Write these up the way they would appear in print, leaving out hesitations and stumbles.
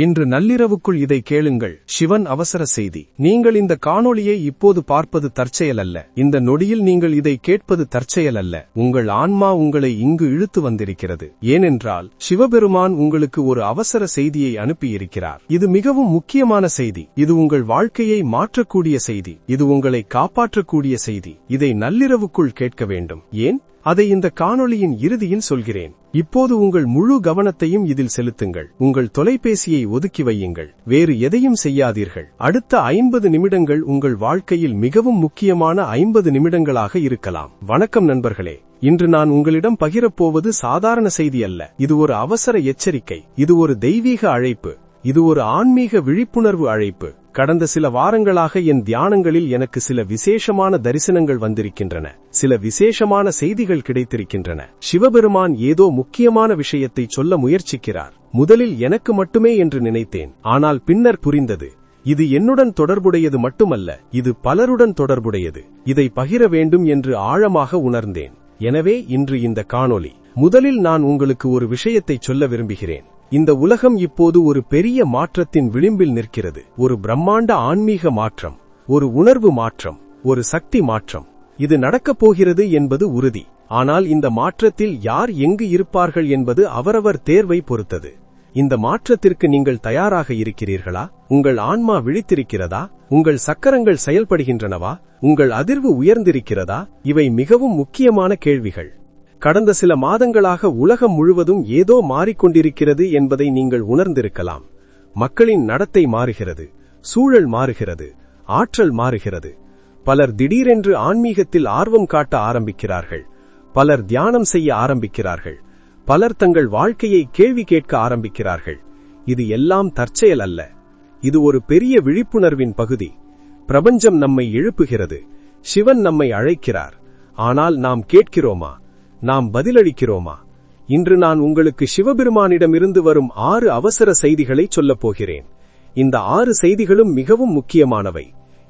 இன்று நள்ளிரவுக்குள் இதை கேளுங்கள். சிவன் அவசர செய்தி. நீங்கள் இந்த காணொளியை இப்போது பார்ப்பது தற்செயலல்ல. இந்த நொடியில் நீங்கள் இதை கேட்பது தற்செயலல்ல. உங்கள் ஆன்மா உங்களை இங்கு இழுத்து வந்திருக்கிறது. ஏனென்றால் சிவபெருமான் உங்களுக்கு ஒரு அவசர செய்தியை அனுப்பியிருக்கிறார். இது மிகவும் முக்கியமான செய்தி. இது உங்கள் வாழ்க்கையை மாற்றக்கூடிய செய்தி. இது உங்களை காப்பாற்றக்கூடிய செய்தி. இதை நள்ளிரவுக்குள் கேட்க வேண்டும். ஏன்? அதை இந்த காணொளியின் இறுதியில் சொல்கிறேன். இப்போது உங்கள் முழு கவனத்தையும் இதில் செலுத்துங்கள். உங்கள் தொலைபேசியை ஒதுக்கி வையுங்கள். வேறு எதையும் செய்யாதீர்கள். அடுத்த 50 நிமிடங்கள் உங்கள் வாழ்க்கையில் மிகவும் முக்கியமான 50 நிமிடங்களாக இருக்கலாம். வணக்கம் நண்பர்களே. இன்று நான் உங்களிடம் பகிரப்போவது சாதாரண செய்தி அல்ல. இது ஒரு அவசர எச்சரிக்கை. இது ஒரு தெய்வீக அழைப்பு. இது ஒரு ஆன்மீக விழிப்புணர்வு அழைப்பு. கடந்த சில வாரங்களாக என் தியானங்களில் எனக்கு சில விசேஷமான தரிசனங்கள் வந்திருக்கின்றன. சில விசேஷமான செய்திகள் கிடைத்திருக்கின்றன. சிவபெருமான் ஏதோ முக்கியமான விஷயத்தை சொல்ல முயற்சிக்கிறார். முதலில் எனக்கு மட்டுமே என்று நினைத்தேன். ஆனால் பின்னர் புரிந்தது. இது என்னுடன் தொடர்புடையது மட்டுமல்ல, இது பலருடன் தொடர்புடையது. இதை பகிர வேண்டும் என்று ஆழமாக உணர்ந்தேன். எனவே இன்று இந்த காணொளி. முதலில் நான் உங்களுக்கு ஒரு விஷயத்தை சொல்ல விரும்புகிறேன். இந்த உலகம் இப்போது ஒரு பெரிய மாற்றத்தின் விளிம்பில் நிற்கிறது. ஒரு பிரம்மாண்ட ஆன்மீக மாற்றம், ஒரு உணர்வு மாற்றம், ஒரு சக்தி மாற்றம். இது நடக்கப் போகிறது என்பது உறுதி. ஆனால் இந்த மாற்றத்தில் யார் எங்கு இருப்பார்கள் என்பது அவரவர் தேர்வை பொறுத்தது. இந்த மாற்றத்திற்கு நீங்கள் தயாராக இருக்கிறீர்களா? உங்கள் ஆன்மா விழித்திருக்கிறதா? உங்கள் சக்கரங்கள் செயல்படுகின்றனவா? உங்கள் அதிர்வு உயர்ந்திருக்கிறதா? இவை மிகவும் முக்கியமான கேள்விகள். கடந்த சில மாதங்களாக உலகம் முழுவதும் ஏதோ மாறிக்கொண்டிருக்கிறது என்பதை நீங்கள் உணர்ந்திருக்கலாம். மக்களின் நடத்தை மாறுகிறது, சூழல் மாறுகிறது, ஆற்றல் மாறுகிறது. பலர் திடீரென்று ஆன்மீகத்தில் ஆர்வம் காட்ட ஆரம்பிக்கிறார்கள். பலர் தியானம் செய்ய ஆரம்பிக்கிறார்கள். பலர் தங்கள் வாழ்க்கையை கேள்வி கேட்க ஆரம்பிக்கிறார்கள். இது எல்லாம் தற்செயல் அல்ல. இது ஒரு பெரிய விழிப்புணர்வின் பகுதி. பிரபஞ்சம் நம்மை எழுப்புகிறது. சிவன் நம்மை அழைக்கிறார். ஆனால் நாம் கேட்கிறோமா? நாம் பதிலளிக்கிறோமா? இன்று நான் உங்களுக்கு சிவபெருமானிடமிருந்து வரும் 6 அவசர செய்திகளை சொல்லப் போகிறேன். இந்த 6 செய்திகளும் மிகவும் முக்கியமானவை.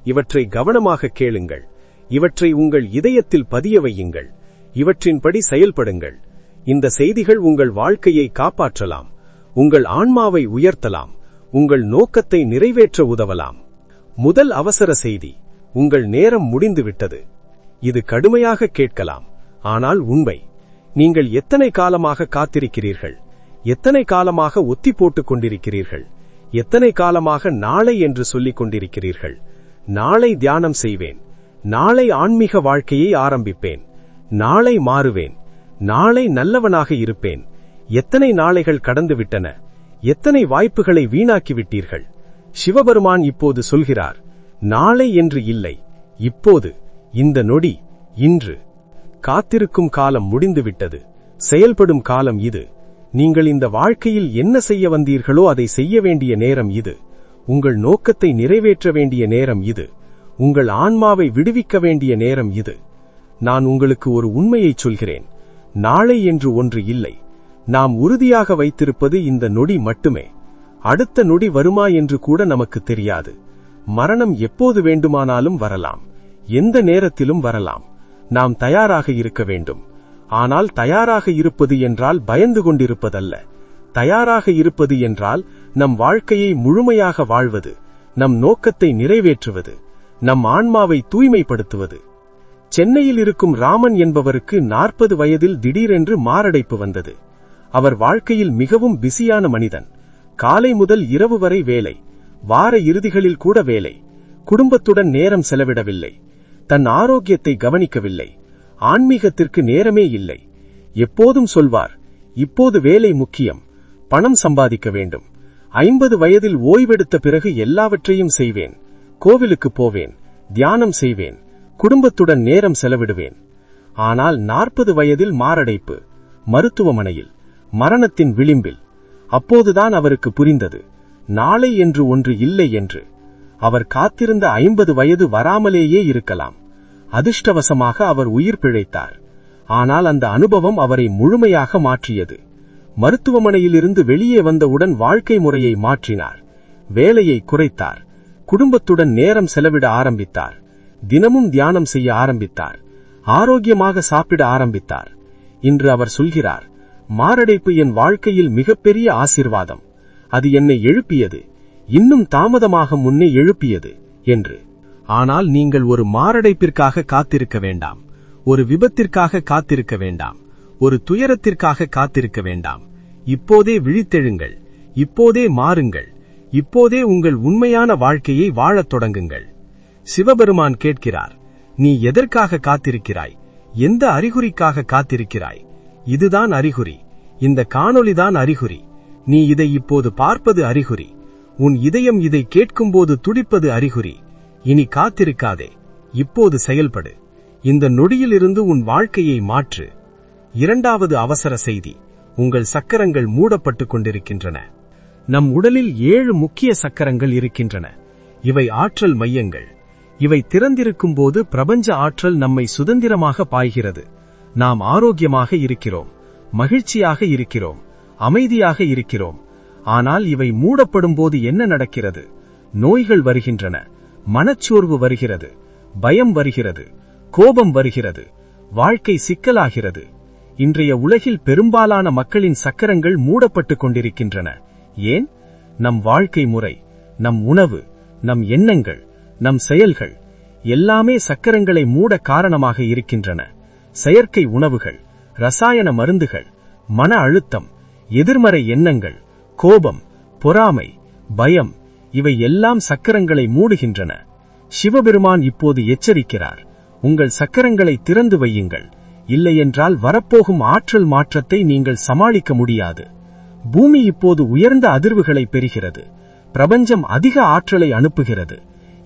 இவற்றை கவனமாக கேளுங்கள். இவற்றை உங்கள் இதயத்தில் பதிய வையுங்கள். இவற்றின்படி செயல்படுங்கள். இந்த செய்திகள் உங்கள் வாழ்க்கையை காப்பாற்றலாம், உங்கள் ஆன்மாவை உயர்த்தலாம், உங்கள் நோக்கத்தை நிறைவேற்ற உதவலாம். முதல் அவசர செய்தி: உங்கள் நேரம் முடிந்துவிட்டது. இது கடுமையாக கேட்கலாம், ஆனால் உண்மை. நீங்கள் எத்தனை காலமாக காத்திருக்கிறீர்கள்? எத்தனை காலமாக ஒத்தி போட்டுக் கொண்டிருக்கிறீர்கள்? எத்தனை காலமாக நாளை என்று சொல்லிக் கொண்டிருக்கிறீர்கள்? நாளை தியானம் செய்வேன், நாளை ஆன்மீக வாழ்க்கையை ஆரம்பிப்பேன், நாளை மாறுவேன், நாளை நல்லவனாக இருப்பேன். எத்தனை நாளைகள் கடந்துவிட்டன? எத்தனை வாய்ப்புகளை வீணாக்கிவிட்டீர்கள்? சிவபெருமான் இப்போது சொல்கிறார், நாளை என்று இல்லை, இப்போது, இந்த நொடி, இன்று. காத்திருக்கும் காலம் முடிந்துவிட்டது. செயல்படும் காலம் இது. நீங்கள் இந்த வாழ்க்கையில் என்ன செய்ய வந்தீர்களோ அதை செய்ய வேண்டிய நேரம் இது. உங்கள் நோக்கத்தை நிறைவேற்ற வேண்டிய நேரம் இது. உங்கள் ஆன்மாவை விடுவிக்க வேண்டிய நேரம் இது. நான் உங்களுக்கு ஒரு உண்மையை சொல்கிறேன். நாளை என்று ஒன்று இல்லை. நாம் உறுதியாக வைத்திருப்பது இந்த நொடி மட்டுமே. அடுத்த நொடி வருமா என்று கூட நமக்கு தெரியாது. மரணம் எப்போது வேண்டுமானாலும் வரலாம், எந்த நேரத்திலும் வரலாம். நாம் தயாராக இருக்க வேண்டும். ஆனால் தயாராக இருப்பது என்றால் பயந்து கொண்டிருப்பதல்ல. தயாராக இருப்பது என்றால் நம் வாழ்க்கையை முழுமையாக வாழ்வது, நம் நோக்கத்தை நிறைவேற்றுவது, நம் ஆன்மாவை தூய்மைப்படுத்துவது. சென்னையில் இருக்கும் ராமன் என்பவருக்கு 40 வயதில் திடீரென்று மாரடைப்பு வந்தது. அவர் வாழ்க்கையில் மிகவும் பிஸியான மனிதன். காலை முதல் இரவு வரை வேலை, வார இறுதிகளில் கூட வேலை. குடும்பத்துடன் நேரம் செலவிடவில்லை. தன் ஆரோக்கியத்தை கவனிக்கவில்லை. ஆன்மீகத்திற்கு நேரமே இல்லை. எப்போதும் சொல்வார், இப்போது வேலை முக்கியம், பணம் சம்பாதிக்க வேண்டும். 50 வயதில் ஓய்வெடுத்த பிறகு எல்லாவற்றையும் செய்வேன். கோவிலுக்கு போவேன், தியானம் செய்வேன், குடும்பத்துடன் நேரம் செலவிடுவேன். ஆனால் 40 வயதில் மாரடைப்பு, மருத்துவமனையில், மரணத்தின் விளிம்பில். அப்போதுதான் அவருக்கு புரிந்தது, நாளை என்று ஒன்று இல்லை என்று. அவர் காத்திருந்த 50 வயது வராமலேயே இருக்கலாம். அதிர்ஷ்டவசமாக அவர் உயிர் பிழைத்தார். ஆனால் அந்த அனுபவம் அவரை முழுமையாக மாற்றியது. மருத்துவமனையிலிருந்து வெளியே வந்தவுடன் வாழ்க்கை முறையை மாற்றினார். வேலையை குறைத்தார். குடும்பத்துடன் நேரம் செலவிட ஆரம்பித்தார். தினமும் தியானம் செய்ய ஆரம்பித்தார். ஆரோக்கியமாக சாப்பிட ஆரம்பித்தார். இன்று அவர் சொல்கிறார், மாரடைப்பு என் வாழ்க்கையில் மிகப்பெரிய ஆசீர்வாதம். அது என்னை எழுப்பியது, இன்னும் தாமதமாக முன்னே எழுப்பியது என்று. ஆனால் நீங்கள் ஒரு மாரடைப்பிற்காக காத்திருக்க வேண்டாம், ஒரு விபத்திற்காக காத்திருக்க வேண்டாம், ஒரு துயரத்திற்காக காத்திருக்க வேண்டாம். இப்போதே விழித்தெழுங்கள், இப்போதே மாறுங்கள், இப்போதே உங்கள் உண்மையான வாழ்க்கையை வாழத் தொடங்குங்கள். சிவபெருமான் கேட்கிறார், நீ எதற்காக காத்திருக்கிறாய்? எந்த அறிகுறிக்காக காத்திருக்கிறாய்? இதுதான் அறிகுறி, இந்த காணொளிதான் அறிகுறி. நீ இதை இப்போது பார்ப்பது அறிகுறி, உன் இதயம் இதை கேட்கும்போது துடிப்பது அறிகுறி. இனி காத்திருக்காதே, இப்போது செயல்படு. இந்த நொடியிலிருந்து உன் வாழ்க்கையை மாற்று. இரண்டாவது அவசர செய்தி, உங்கள் சக்கரங்கள் மூடப்பட்டுக் கொண்டிருக்கின்றன. நம் உடலில் 7 முக்கிய சக்கரங்கள் இருக்கின்றன. இவை ஆற்றல் மையங்கள். இவை திறந்திருக்கும் போது பிரபஞ்ச ஆற்றல் நம்மை சுதந்திரமாக பாய்கிறது. நாம் ஆரோக்கியமாக இருக்கிறோம், மகிழ்ச்சியாக இருக்கிறோம், அமைதியாக இருக்கிறோம். ஆனால் இவை மூடப்படும் போது என்ன நடக்கிறது? நோய்கள் வருகின்றன, மனச்சோர்வு வருகிறது, பயம் வருகிறது, கோபம் வருகிறது, வாழ்க்கை சிக்கலாகிறது. இன்றைய உலகில் பெரும்பாலான மக்களின் சக்கரங்கள் மூடப்பட்டுக் கொண்டிருக்கின்றன. ஏன்? நம் வாழ்க்கை முறை, நம் உணவு, நம் எண்ணங்கள், நம் செயல்கள் எல்லாமே சக்கரங்களை மூட காரணமாக இருக்கின்றன. செயற்கை உணவுகள், ரசாயன மருந்துகள், மன அழுத்தம், எதிர்மறை எண்ணங்கள், கோபம், பொறாமை, பயம், இவை எல்லாம் சக்கரங்களை மூடுகின்றன. சிவபெருமான் இப்போது எச்சரிக்கிறார், உங்கள் சக்கரங்களை திறந்து வையுங்கள், இல்லையென்றால் வரப்போகும் ஆற்றல் மாற்றத்தை நீங்கள் சமாளிக்க முடியாது. பூமி இப்போது உயர்ந்த அதிர்வுகளை பெறுகிறது. பிரபஞ்சம் அதிக ஆற்றலை அனுப்புகிறது.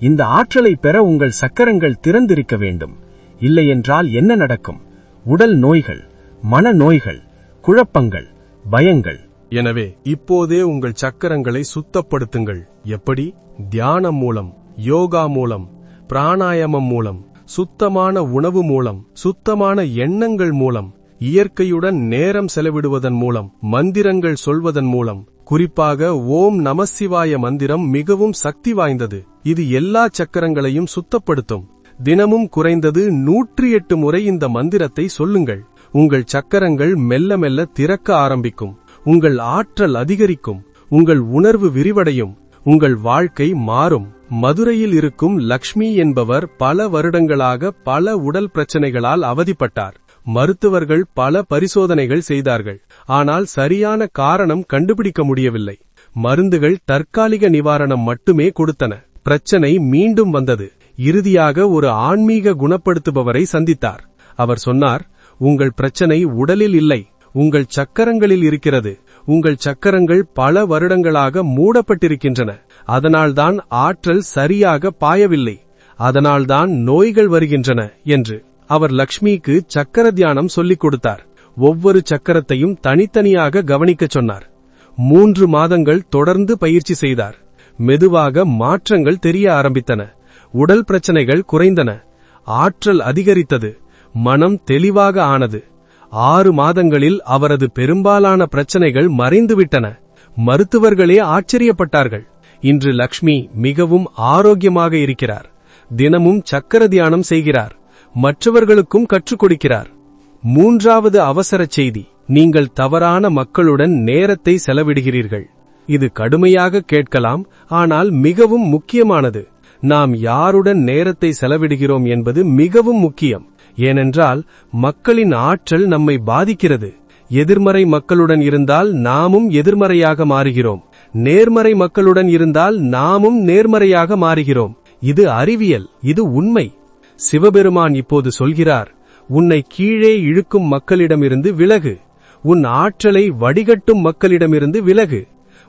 இந்த ஆற்றலை பெற உங்கள் சக்கரங்கள் திறந்திருக்க வேண்டும். இல்லையென்றால் என்ன நடக்கும்? உடல் நோய்கள், மன நோய்கள், குழப்பங்கள், பயங்கள். எனவே இப்போதே உங்கள் சக்கரங்களை சுத்தப்படுத்துங்கள். எப்படி? தியானம் மூலம், யோகா மூலம், பிராணாயாமம் மூலம், சுத்தமான உணவு மூலம், சுத்தமான எண்ணங்கள் மூலம், இயற்கையுடன் நேரம் செலவிடுவதன் மூலம், மந்திரங்கள் சொல்வதன் மூலம். குறிப்பாக ஓம் நமசிவாய மந்திரம் மிகவும் சக்தி வாய்ந்தது. இது எல்லா சக்கரங்களையும் சுத்தப்படுத்தும். தினமும் குறைந்தது 108 முறை இந்த மந்திரத்தை சொல்லுங்கள். உங்கள் சக்கரங்கள் மெல்ல மெல்ல திறக்க ஆரம்பிக்கும். உங்கள் ஆற்றல் அதிகரிக்கும், உங்கள் உணர்வு விரிவடையும், உங்கள் வாழ்க்கை மாறும். மதுரையில் இருக்கும் லக்ஷ்மி என்பவர் பல வருடங்களாக பல உடல் பிரச்சனைகளால் அவதிப்பட்டார். மருத்துவர்கள் பல பரிசோதனைகள் செய்தார்கள், ஆனால் சரியான காரணம் கண்டுபிடிக்க முடியவில்லை. மருந்துகள் தற்காலிக நிவாரணம் மட்டுமே கொடுத்தன. பிரச்சனை மீண்டும் வந்தது. இறுதியாக ஒரு ஆன்மீக குணப்படுத்துபவரை சந்தித்தார். அவர் சொன்னார், உங்கள் பிரச்சனை உடலில் இல்லை, உங்கள் சக்கரங்களில் இருக்கிறது. உங்கள் சக்கரங்கள் பல வருடங்களாக மூடப்பட்டிருக்கின்றன. அதனால்தான் ஆற்றல் சரியாக பாயவில்லை, அதனால்தான் நோய்கள் வருகின்றன என்று. அவர் லக்ஷ்மிக்கு சக்கர தியானம் சொல்லிக் கொடுத்தார். ஒவ்வொரு சக்கரத்தையும் தனித்தனியாக கவனிக்கச் சொன்னார். 3 மாதங்கள் தொடர்ந்து பயிற்சி செய்தார். மெதுவாக மாற்றங்கள் தெரிய ஆரம்பித்தன. உடல் பிரச்சனைகள் குறைந்தன, ஆற்றல் அதிகரித்தது, மனம் தெளிவாக ஆனது. 6 மாதங்களில் அவரது பெரும்பாலான பிரச்சனைகள் மறைந்துவிட்டன. மருத்துவர்களே ஆச்சரியப்பட்டார்கள். இன்று லக்ஷ்மி மிகவும் ஆரோக்கியமாக இருக்கிறார். தினமும் சக்கர தியானம் செய்கிறார், மற்றவர்களுக்கும் கற்றுக் கொடுக்கிறார். மூன்றாவது அவசர செய்தி, நீங்கள் தவறான மக்களுடன் நேரத்தை செலவிடுகிறீர்கள். இது கடுமையாக கேட்கலாம், ஆனால் மிகவும் முக்கியமானது. நாம் யாருடன் நேரத்தை செலவிடுகிறோம் என்பது மிகவும் முக்கியம். ஏனென்றால் மக்களின் ஆற்றல் நம்மை பாதிக்கிறது. எதிர்மறை மக்களுடன் இருந்தால் நாமும் எதிர்மறையாக மாறுகிறோம். நேர்மறை மக்களுடன் இருந்தால் நாமும் நேர்மறையாக மாறுகிறோம். இது அறிவியல், இது உண்மை. சிவபெருமான் இப்போது சொல்கிறார், உன்னை கீழே இழுக்கும் மக்களிடமிருந்து விலகு. உன் ஆற்றலை வடிகட்டும் மக்களிடமிருந்து விலகு.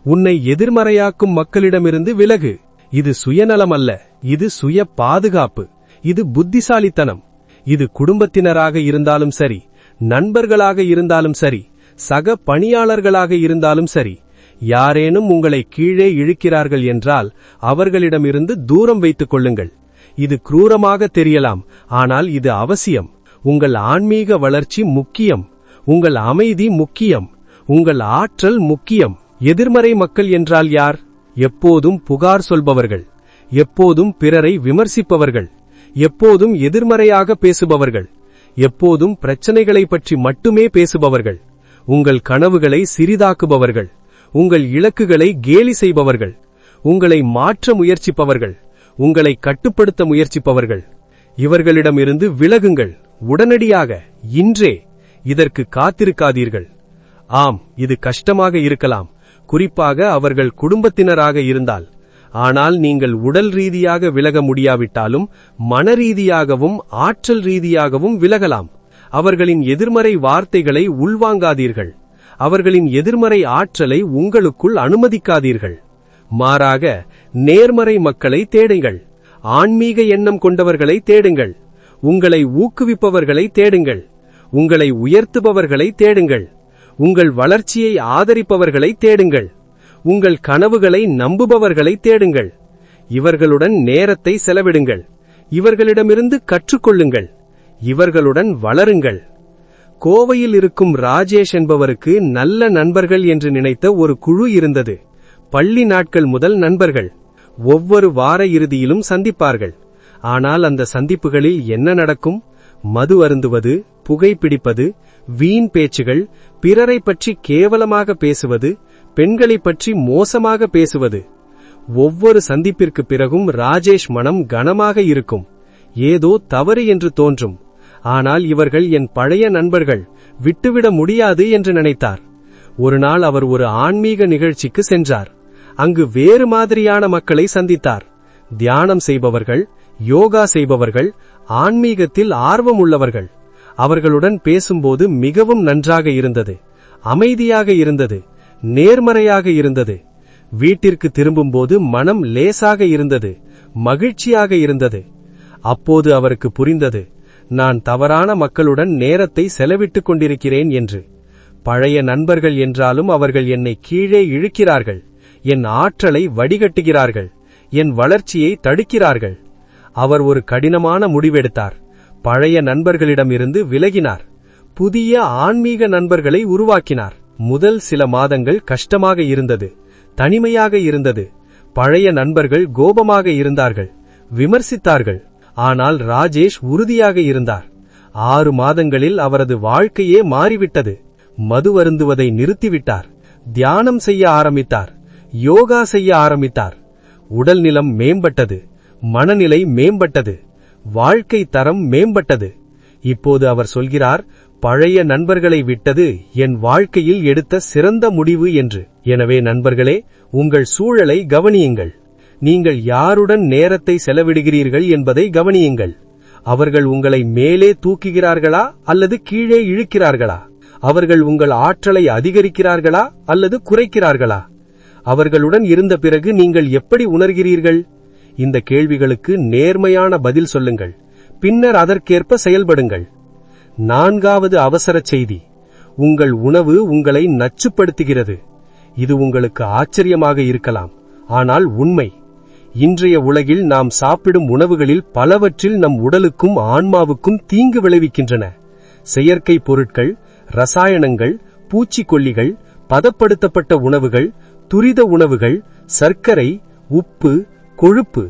உன்னை எதிர்மறையாக்கும் மக்களிடமிருந்து விலகு. இது சுயநலம் அல்ல, இது சுய பாதுகாப்பு. இது புத்திசாலித்தனம். இது குடும்பத்தினராக இருந்தாலும் சரி, நண்பர்களாக இருந்தாலும் சரி, சக பணியாளர்களாக இருந்தாலும் சரி. யாரேனும் உங்களை கீழே இழுக்கிறார்கள் என்றால் அவர்களிடமிருந்து தூரம் வைத்துக் கொள்ளுங்கள். இது குரூரமாக தெரியலாம், ஆனால் இது அவசியம். உங்கள் ஆன்மீக வளர்ச்சி முக்கியம், உங்கள் அமைதி முக்கியம், உங்கள் ஆற்றல் முக்கியம். எதிர்மறை மக்கள் என்றால் யார்? எப்போதும் புகார் சொல்பவர்கள், எப்போதும் பிறரை விமர்சிப்பவர்கள், எப்போதும் எதிர்மறையாக பேசுபவர்கள், எப்போதும் பிரச்சனைகளை பற்றி மட்டுமே பேசுபவர்கள், உங்கள் கனவுகளை சிறிதாக்குபவர்கள், உங்கள் இலக்குகளை கேலி செய்பவர்கள், உங்களை மாற்ற முயற்சிப்பவர்கள், உங்களை கட்டுப்படுத்த முயற்சிப்பவர்கள். இவர்களிடமிருந்து விலகுங்கள், உடனடியாக, இன்றே. இதற்கு காத்திருக்காதீர்கள். ஆம், இது கஷ்டமாக இருக்கலாம், குறிப்பாக அவர்கள் குடும்பத்தினராக இருந்தால். ஆனால் நீங்கள் உடல் ரீதியாக விலக முடியாவிட்டாலும் மனரீதியாகவும் ஆற்றல் ரீதியாகவும் விலகலாம். அவர்களின் எதிர்மறை வார்த்தைகளை உள்வாங்காதீர்கள். அவர்களின் எதிர்மறை ஆற்றலை உங்களுக்குள் அனுமதிக்காதீர்கள். மாறாக நேர்மறை மக்களை தேடுங்கள். ஆன்மீக எண்ணம் கொண்டவர்களை தேடுங்கள். உங்களை ஊக்குவிப்பவர்களை தேடுங்கள். உங்களை உயர்த்துபவர்களை தேடுங்கள். உங்கள் வளர்ச்சியை ஆதரிப்பவர்களை தேடுங்கள். உங்கள் கனவுகளை நம்புபவர்களை தேடுங்கள். இவர்களுடன் நேரத்தை செலவிடுங்கள். இவர்களிடமிருந்து கற்றுக்கொள்ளுங்கள். இவர்களுடன் வளருங்கள். கோவையில் இருக்கும் ராஜேஷ் என்பவருக்கு நல்ல நண்பர்கள் என்று நினைத்த ஒரு குழு இருந்தது. பள்ளி நாட்கள் முதல் நண்பர்கள். ஒவ்வொரு வார இறுதியிலும் சந்திப்பார்கள். ஆனால் அந்த சந்திப்புகளில் என்ன நடக்கும்? மது அருந்துவது, புகைப்பிடிப்பது, வீண் பேச்சுகள், பிறரை பற்றி கேவலமாக பேசுவது, பெண்களை பற்றி மோசமாக பேசுவது. ஒவ்வொரு சந்திப்பிற்கு பிறகும் ராஜேஷ் மனம் கனமாக இருக்கும். ஏதோ தவறு என்று தோன்றும். ஆனால் இவர்கள் என் பழைய நண்பர்கள், விட்டுவிட முடியாது என்று நினைத்தார். ஒரு நாள் அவர் ஒரு ஆன்மீக நிகழ்ச்சிக்கு சென்றார். அங்கு வேறு மாதிரியான மக்களை சந்தித்தார். தியானம் செய்பவர்கள், யோகா செய்பவர்கள், ஆன்மீகத்தில் ஆர்வம் உள்ளவர்கள். அவர்களுடன் பேசும்போது மிகவும் நன்றாக இருந்தது. அமைதியாக இருந்தது. நேர்மறையாக இருந்தது. வீட்டிற்கு திரும்பும்போது மனம் லேசாக இருந்தது. மகிழ்ச்சியாக இருந்தது. அப்போது அவருக்கு புரிந்தது, நான் தவறான மக்களுடன் நேரத்தை செலவிட்டுக் கொண்டிருக்கிறேன் என்று. பழைய நண்பர்கள் என்றாலும் அவர்கள் என்னை கீழே இழுக்கிறார்கள். என் ஆற்றலை வடிகட்டுகிறார்கள். என் வளர்ச்சியை தடுக்கிறார்கள். அவர் ஒரு கடினமான முடிவெடுத்தார். பழைய நண்பர்களிடமிருந்து விலகினார். புதிய ஆன்மீக நண்பர்களை உருவாக்கினார். முதல் சில மாதங்கள் கஷ்டமாக இருந்தது. தனிமையாக இருந்தது. பழைய நண்பர்கள் கோபமாக இருந்தார்கள், விமர்சித்தார்கள். ஆனால் ராஜேஷ் உறுதியாக இருந்தார். 6 மாதங்களில் அவரது வாழ்க்கையே மாறிவிட்டது. மது அருந்துவதை நிறுத்திவிட்டார். தியானம் செய்ய ஆரம்பித்தார். யோகா செய்ய ஆரம்பித்தார். உடல்நிலம் மேம்பட்டது. மனநிலை மேம்பட்டது. வாழ்க்கை தரம் மேம்பட்டது. இப்போது அவர் சொல்கிறார், பழைய நண்பர்களை விட்டது என் வாழ்க்கையில் எடுத்த சிறந்த முடிவு என்று. எனவே நண்பர்களே, உங்கள் சூழலை கவனியுங்கள். நீங்கள் யாருடன் நேரத்தை செலவிடுகிறீர்கள் என்பதை கவனியுங்கள். அவர்கள் உங்களை மேலே தூக்குகிறார்களா அல்லது கீழே இழுக்கிறார்களா? அவர்கள் உங்கள் ஆற்றலை அதிகரிக்கிறார்களா அல்லது குறைக்கிறார்களா? அவர்களுடன் இருந்த பிறகு நீங்கள் எப்படி உணர்கிறீர்கள்? இந்த கேள்விகளுக்கு நேர்மையான பதில் சொல்லுங்கள். பின்னர் அதற்கேற்ப செயல்படுங்கள். 4வது அவசர செய்தி. உங்கள் உணவு உங்களை நச்சுப்படுத்துகிறது. இது உங்களுக்கு ஆச்சரியமாக இருக்கலாம், ஆனால் உண்மை. இன்றைய உலகில் நாம் சாப்பிடும் உணவுகளில் பலவற்றில் நம் உடலுக்கும் ஆன்மாவுக்கும் தீங்கு விளைவிக்கின்றன. செயற்கை பொருட்கள், ரசாயனங்கள், பூச்சிக்கொல்லிகள், பதப்படுத்தப்பட்ட உணவுகள், துரித உணவுகள், சர்க்கரை, உப்பு, கொழுப்பு,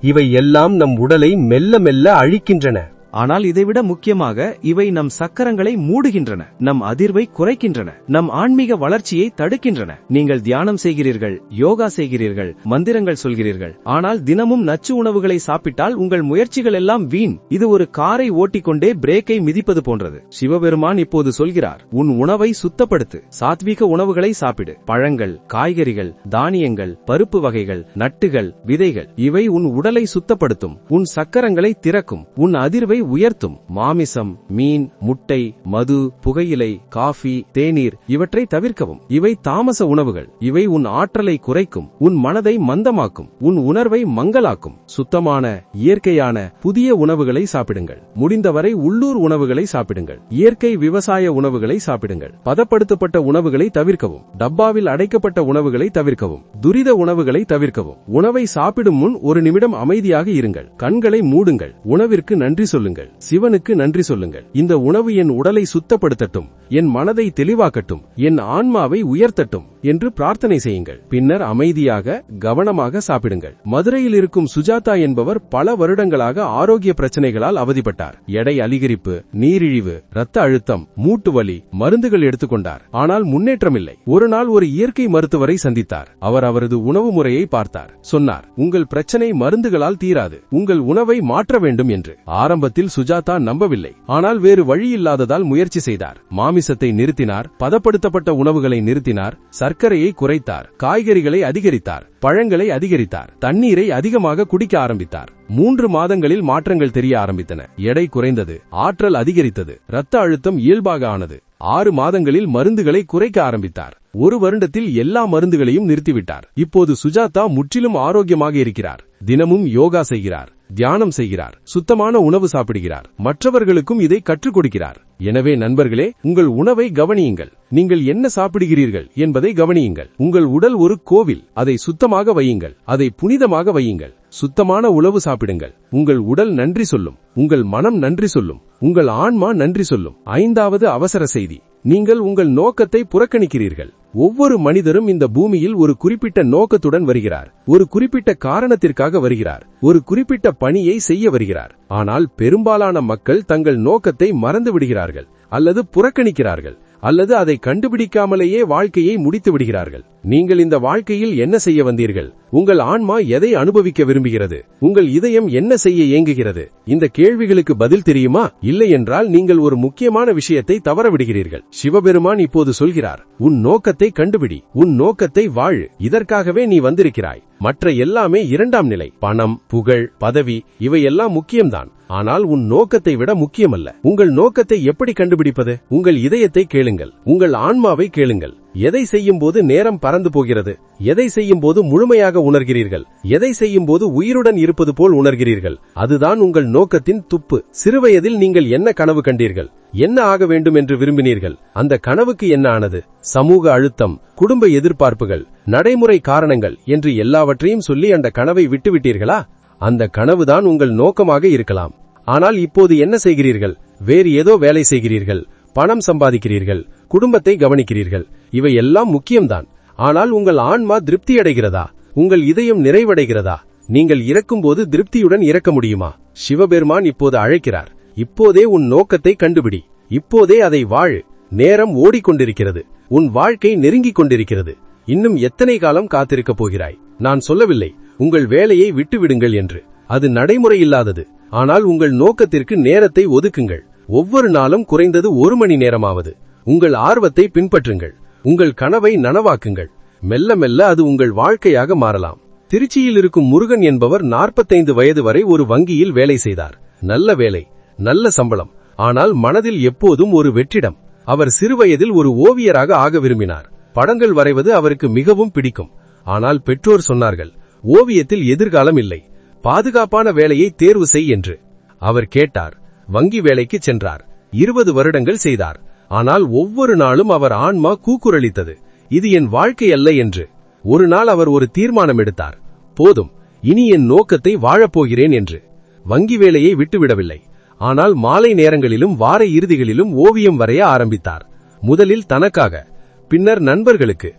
இவை எல்லாம் நம் உடலை மெல்ல மெல்ல அழிக்கின்றன. ஆனால் இதைவிட முக்கியமாக இவை நம் சக்கரங்களை மூடுகின்றன, நம் அதிர்வை குறைக்கின்றன, நம் ஆன்மீக வளர்ச்சியை தடுக்கின்றன. நீங்கள் தியானம் செய்கிறீர்கள், யோகா செய்கிறீர்கள், மந்திரங்கள் சொல்கிறீர்கள். ஆனால் தினமும் நச்சு உணவுகளை சாப்பிட்டால் உங்கள் முயற்சிகள் எல்லாம் வீண். இது ஒரு காரை ஓட்டிக்கொண்டே பிரேக்கை மிதிப்பது போன்றது. சிவபெருமான் இப்போது சொல்கிறார், உன் உணவை சுத்தப்படுத்து. சாத்வீக உணவுகளை சாப்பிடு. பழங்கள், காய்கறிகள், தானியங்கள், பருப்பு வகைகள், நட்டுகள், விதைகள், இவை உன் உடலை சுத்தப்படுத்தும், உன் சக்கரங்களை திறக்கும், உன் அதிர்வை உயர்த்தும். மாமிசம், மீன், முட்டை, மது, புகையிலை, காஃபி, தேநீர் இவற்றை தவிர்க்கவும். இவை தாமச உணவுகள். இவை உன் ஆற்றலை குறைக்கும், உன் மனதை மந்தமாக்கும், உன் உணர்வை மங்கலாக்கும். சுத்தமான, இயற்கையான, புதிய உணவுகளை சாப்பிடுங்கள். முடிந்தவரை உள்ளூர் உணவுகளை சாப்பிடுங்கள். இயற்கை விவசாய உணவுகளை சாப்பிடுங்கள். பதப்படுத்தப்பட்ட உணவுகளை தவிர்க்கவும். டப்பாவில் அடைக்கப்பட்ட உணவுகளை தவிர்க்கவும். துரித உணவுகளை தவிர்க்கவும். உணவை சாப்பிடும் முன் ஒரு நிமிடம் அமைதியாக இருங்கள். கண்களை மூடுங்கள். உணவிற்கு நன்றி சொல்லுங்கள். சாப்பிடுங்கள், சிவனுக்கு நன்றி சொல்லுங்கள். இந்த உணவு என் உடலை சுத்தப்படுத்தட்டும், என் மனதை தெளிவாக்கட்டும், என் ஆன்மாவை உயர்த்தட்டும் என்று பிரார்த்தனை செய்யுங்கள். பின்னர் அமைதியாக கவனமாக சாப்பிடுங்கள். மதுரையில் இருக்கும் சுஜாதா என்பவர் பல வருடங்களாக ஆரோக்கிய பிரச்சனைகளால் அவதிப்பட்டார். எடை அதிகரிப்பு, நீரிழிவு, இரத்த அழுத்தம், மூட்டு வலி, மருந்துகள் எடுத்துக்கொண்டார். ஆனால் முன்னேற்றம் இல்லை. ஒரு நாள் ஒரு இயற்கை மருத்துவரை சந்தித்தார். அவர் அவரது உணவு முறையை பார்த்தார். சொன்னார், உங்கள் பிரச்சனை மருந்துகளால் தீராது, உங்கள் உணவை மாற்ற வேண்டும் என்று. ஆரம்பத்தில் சுஜாதா நம்பவில்லை. ஆனால் வேறு வழி இல்லாததால் முயற்சி செய்தார். மாமிசத்தை நிறுத்தினார், பதப்படுத்தப்பட்ட உணவுகளை நிறுத்தினார், சர்க்கரையை குறைத்தார், காய்கறிகளை அதிகரித்தார், பழங்களை அதிகரித்தார், தண்ணீரை அதிகமாக குடிக்க ஆரம்பித்தார். 3 மாதங்களில் மாற்றங்கள் தெரிய ஆரம்பித்தன. எடை குறைந்தது, ஆற்றல் அதிகரித்தது, இரத்த அழுத்தம் இயல்பாக ஆனது. 6 மாதங்களில் மருந்துகளை குறைக்க ஆரம்பித்தார். 1 வருடத்தில் எல்லா மருந்துகளையும் நிறுத்திவிட்டார். இப்போது சுஜாதா முற்றிலும் ஆரோக்கியமாக இருக்கிறார். தினமும் யோகா செய்கிறார், தியானம் செய்கிறார், சுத்தமான உணவு சாப்பிடுகிறார், மற்றவர்களுக்கும் இதை கற்றுக் கொடுக்கிறார். எனவே நண்பர்களே, உங்கள் உணவை கவனியுங்கள். நீங்கள் என்ன சாப்பிடுகிறீர்கள் என்பதை கவனியுங்கள். உங்கள் உடல் ஒரு கோவில். அதை சுத்தமாக வையுங்கள், அதை புனிதமாக வையுங்கள். சுத்தமான உணவு சாப்பிடுங்கள். உங்கள் உடல் நன்றி சொல்லும், உங்கள் மனம் நன்றி சொல்லும், உங்கள் ஆன்மா நன்றி சொல்லும். 5வது அவசர செய்தி. நீங்கள் உங்கள் நோக்கத்தை புறக்கணிக்கிறீர்கள். ஒவ்வொரு மனிதரும் இந்த பூமியில் ஒரு குறிப்பிட்ட நோக்கத்துடன் வருகிறார், ஒரு குறிப்பிட்ட காரணத்திற்காக வருகிறார், ஒரு குறிப்பிட்ட பணியை செய்ய வருகிறார். ஆனால் பெரும்பாலான மக்கள் தங்கள் நோக்கத்தை மறந்து விடுகிறார்கள், அல்லது புறக்கணிக்கிறார்கள், அல்லது அதை கண்டுபிடிக்காமலேயே வாழ்க்கையை முடித்து விடுகிறார்கள். நீங்கள் இந்த வாழ்க்கையில் என்ன செய்ய வந்தீர்கள்? உங்கள் ஆன்மா எதை அனுபவிக்க விரும்புகிறது? உங்கள் இதயம் என்ன செய்ய ஏங்குகிறது? இந்த கேள்விகளுக்கு பதில் தெரியுமா? இல்லை என்றால் நீங்கள் ஒரு முக்கியமான விஷயத்தை தவறவிடுகிறீர்கள். சிவபெருமான் இப்போது சொல்கிறார், உன் நோக்கத்தை கண்டுபிடி, உன் நோக்கத்தை வாழு. இதற்காகவே நீ வந்திருக்கிறாய். மற்ற எல்லாமே 2ஆம் நிலை. பணம், புகழ், பதவி இவையெல்லாம் முக்கியம்தான். ஆனால் உன் நோக்கத்தை விட முக்கியமல்ல. உங்கள் நோக்கத்தை எப்படி கண்டுபிடிப்பது? உங்கள் இதயத்தை கேளுங்கள், உங்கள் ஆன்மாவை கேளுங்கள். எதை செய்யும் போது நேரம் பறந்து போகிறது? எதை செய்யும் போது முழுமையாக உணர்கிறீர்கள்? எதை செய்யும் போது உயிருடன் இருப்பது போல் உணர்கிறீர்கள்? அதுதான் உங்கள் நோக்கத்தின் துப்பு. சிறுவயதில் நீங்கள் என்ன கனவு கண்டீர்கள்? என்ன ஆக வேண்டும் என்று விரும்பினீர்கள்? அந்த கனவுக்கு என்ன ஆனது? சமூக அழுத்தம், குடும்ப எதிர்பார்ப்புகள், நடைமுறை காரணங்கள் என்று எல்லாவற்றையும் சொல்லி அந்த கனவை விட்டுவிட்டீர்களா? அந்த கனவுதான் உங்கள் நோக்கமாக இருக்கலாம். ஆனால் இப்போது என்ன செய்கிறீர்கள்? வேறு ஏதோ வேலை செய்கிறீர்கள், பணம் சம்பாதிக்கிறீர்கள், குடும்பத்தை கவனிக்கிறீர்கள். இவை எல்லாம் முக்கியம்தான். ஆனால் உங்கள் ஆன்மா திருப்தியடைகிறதா? உங்கள் இதயம் நிறைவடைகிறதா? நீங்கள் இறக்கும்போது திருப்தியுடன் இறக்க முடியுமா? சிவபெருமான் இப்போது அழைக்கிறார். இப்போதே உன் நோக்கத்தை கண்டுபிடி. இப்போதே அதை வாழு. நேரம் ஓடிக்கொண்டிருக்கிறது. உன் வாழ்க்கை நெருங்கிக் கொண்டிருக்கிறது. இன்னும் எத்தனை காலம் காத்திருக்கப் போகிறாய்? நான் சொல்லவில்லை உங்கள் வேலையை விட்டுவிடுங்கள் என்று. அது நடைமுறையில்லாதது. ஆனால் உங்கள் நோக்கத்திற்கு நேரத்தை ஒதுக்குங்கள். ஒவ்வொரு நாளும் குறைந்தது 1 மணி நேரமாவது. உங்கள் ஆர்வத்தை பின்பற்றுங்கள். உங்கள் கனவை நனவாக்குங்கள். மெல்ல மெல்ல அது உங்கள் வாழ்க்கையாக மாறலாம். திருச்சியில் இருக்கும் முருகன் என்பவர் 45 வயது வரை ஒரு வங்கியில் வேலை செய்தார். நல்ல வேலை, நல்ல சம்பளம். ஆனால் மனதில் எப்போதும் ஒரு வெற்றிடம். அவர் சிறுவயதில் ஒரு ஓவியராக ஆக விரும்பினார். படங்கள் வரைவது அவருக்கு மிகவும் பிடிக்கும். ஆனால் பெற்றோர் சொன்னார்கள், ஓவியத்தில் எதிர்காலம் இல்லை, பாதுகாப்பான வேலையை தேர்வு செய் என்று. அவர் கேட்டார். வங்கி வேலைக்கு சென்றார். 20 வருடங்கள் செய்தார். ஆனால் ஒவ்வொரு நாளும் அவர் ஆன்மா கூக்குரலித்தது, இது என் வாழ்க்கை அல்ல என்று. ஒரு நாள் அவர் ஒரு தீர்மானம் எடுத்தார். போதும், இனி என் நோக்கத்தை வாழப்போகிறேன் என்று. வங்கி வேலையை விட்டுவிடவில்லை. ஆனால் மாலை நேரங்களிலும் வார இறுதிகளிலும் ஓவியம் வரைய ஆரம்பித்தார். முதலில் தனக்காக, பின்னர் நண்பர்களுக்கு,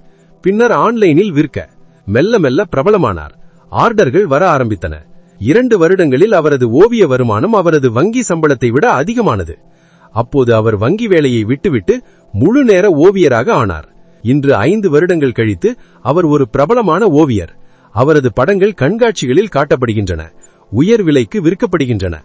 பின்னர் ஆன்லைனில் விற்க. மெல்ல மெல்ல பிரபலமானார். ஆர்டர்கள் வர ஆரம்பித்தன. 2 வருடங்களில் அவரது ஓவிய வருமானம் அவரது வங்கி சம்பளத்தை விட அதிகமானது. அப்போது அவர் வங்கி வேலையை விட்டுவிட்டு முழு நேர ஓவியராக ஆனார். இன்று 5 வருடங்கள் கழித்து அவர் ஒரு பிரபலமான ஓவியர். அவரது படங்கள் கண்காட்சிகளில் காட்டப்படுகின்றன, உயர் விலைக்கு விற்கப்படுகின்றன.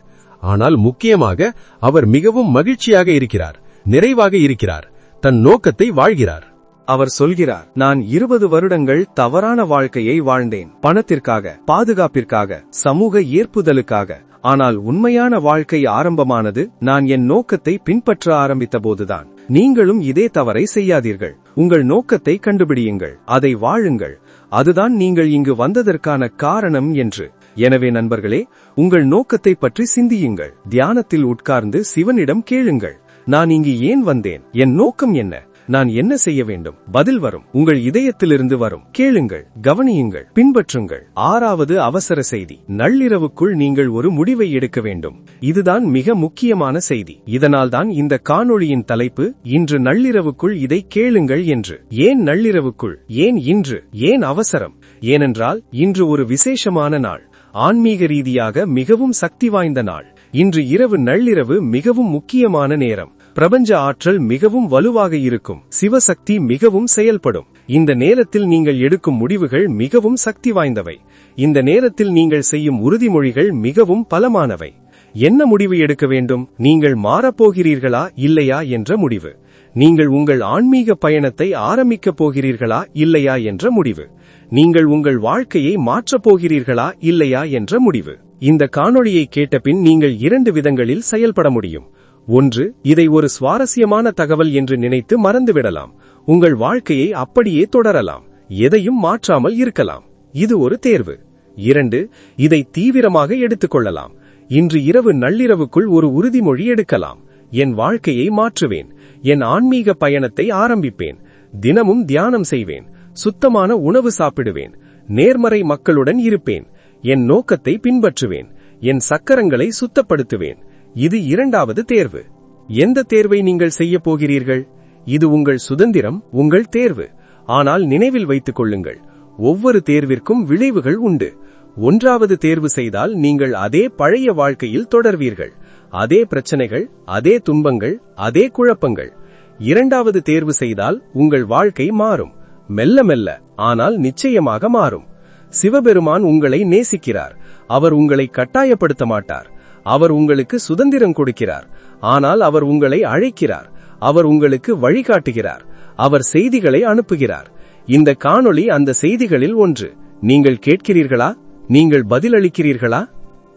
ஆனால் முக்கியமாக அவர் மிகவும் மகிழ்ச்சியாக இருக்கிறார், நிறைவாக இருக்கிறார், தன் நோக்கத்தை வாழ்கிறார். அவர் சொல்கிறார், நான் 20 வருடங்கள் தவறான வாழ்க்கையை வாழ்ந்தேன். பணத்திற்காக, பாதுகாப்பிற்காக, சமூக ஏற்புதலுக்காக. ஆனால் உண்மையான வாழ்க்கை ஆரம்பமானது நான் என் நோக்கத்தை பின்பற்ற ஆரம்பித்த போதுதான். நீங்களும் இதே தவறை செய்யாதீர்கள். உங்கள் நோக்கத்தை கண்டுபிடியுங்கள், அதை வாழுங்கள். அதுதான் நீங்கள் இங்கு வந்ததற்கான காரணம் என்று. எனவே நண்பர்களே, உங்கள் நோக்கத்தை பற்றி சிந்தியுங்கள். தியானத்தில் உட்கார்ந்து சிவனிடம் கேளுங்கள், நான் இங்கு ஏன் வந்தேன்? என் நோக்கம் என்ன? நான் என்ன செய்ய வேண்டும்? பதில் வரும். உங்கள் இதயத்திலிருந்து வரும். கேளுங்கள், கவனியுங்கள், பின்பற்றுங்கள். 6வது அவசர செய்தி. நள்ளிரவுக்குள் நீங்கள் ஒரு முடிவை எடுக்க வேண்டும். இதுதான் மிக முக்கியமான செய்தி. இதனால்தான் இந்த காணொளியின் தலைப்பு இன்று நள்ளிரவுக்குள் இதை கேளுங்கள் என்று. ஏன் நள்ளிரவுக்குள்? ஏன் இன்று? ஏன் அவசரம்? ஏனென்றால் இன்று ஒரு விசேஷமான நாள். ஆன்மீக ரீதியாக மிகவும் சக்தி வாய்ந்த நாள். இன்று இரவு நள்ளிரவு மிகவும் முக்கியமான நேரம். பிரபஞ்ச ஆற்றல் மிகவும் வலுவாக இருக்கும். சிவசக்தி மிகவும் செயல்படும். இந்த நேரத்தில் நீங்கள் எடுக்கும் முடிவுகள் மிகவும் சக்தி வாய்ந்தவை. இந்த நேரத்தில் நீங்கள் செய்யும் உறுதிமொழிகள் மிகவும் பலமானவை. என்ன முடிவு எடுக்க வேண்டும்? நீங்கள் மாறப்போகிறீர்களா இல்லையா என்ற முடிவு. நீங்கள் உங்கள் ஆன்மீக பயணத்தை ஆரம்பிக்கப் போகிறீர்களா இல்லையா என்ற முடிவு. நீங்கள் உங்கள் வாழ்க்கையை மாற்றப் போகிறீர்களா இல்லையா என்ற முடிவு. இந்த காணொளியை கேட்டபின் நீங்கள் 2 விதங்களில் செயல்பட முடியும். 1. இதை ஒரு சுவாரஸ்யமான தகவல் என்று நினைத்து மறந்துவிடலாம். உங்கள் வாழ்க்கையை அப்படியே தொடரலாம். எதையும் மாற்றாமல் இருக்கலாம். இது ஒரு தேர்வு. 2. இதை தீவிரமாக எடுத்துக்கொள்ளலாம். இன்று இரவு நள்ளிரவுக்குள் ஒரு உறுதிமொழி எடுக்கலாம். என் வாழ்க்கையை மாற்றுவேன். என் ஆன்மீக பயணத்தை ஆரம்பிப்பேன். தினமும் தியானம் செய்வேன். சுத்தமான உணவு சாப்பிடுவேன். நேர்மறை மக்களுடன் இருப்பேன். என் நோக்கத்தை பின்பற்றுவேன். என் சக்கரங்களை சுத்தப்படுத்துவேன். இது 2வது தேர்வு. எந்த தேர்வை நீங்கள் செய்யப் போகிறீர்கள்? இது உங்கள் சுதந்திரம், உங்கள் தேர்வு. ஆனால் நினைவில் வைத்துக் கொள்ளுங்கள், ஒவ்வொரு தேர்விற்கும் விளைவுகள் உண்டு. 1வது தேர்வு செய்தால் நீங்கள் அதே பழைய வாழ்க்கையில் தொடர்வீர்கள். அதே பிரச்சனைகள், அதே துன்பங்கள், அதே குழப்பங்கள். 2வது தேர்வு செய்தால் உங்கள் வாழ்க்கை மாறும். மெல்ல மெல்ல, ஆனால் நிச்சயமாக மாறும். சிவபெருமான் உங்களை நேசிக்கிறார். அவர் உங்களை கட்டாயப்படுத்த மாட்டார். அவர் உங்களுக்கு சுதந்திரம் கொடுக்கிறார். ஆனால் அவர் உங்களை அழைக்கிறார். அவர் உங்களுக்கு வழிகாட்டுகிறார். அவர் செய்திகளை அனுப்புகிறார். இந்த காணொளி அந்த செய்திகளில் ஒன்று. நீங்கள் கேட்கிறீர்களா? நீங்கள் பதிலளிக்கிறீர்களா?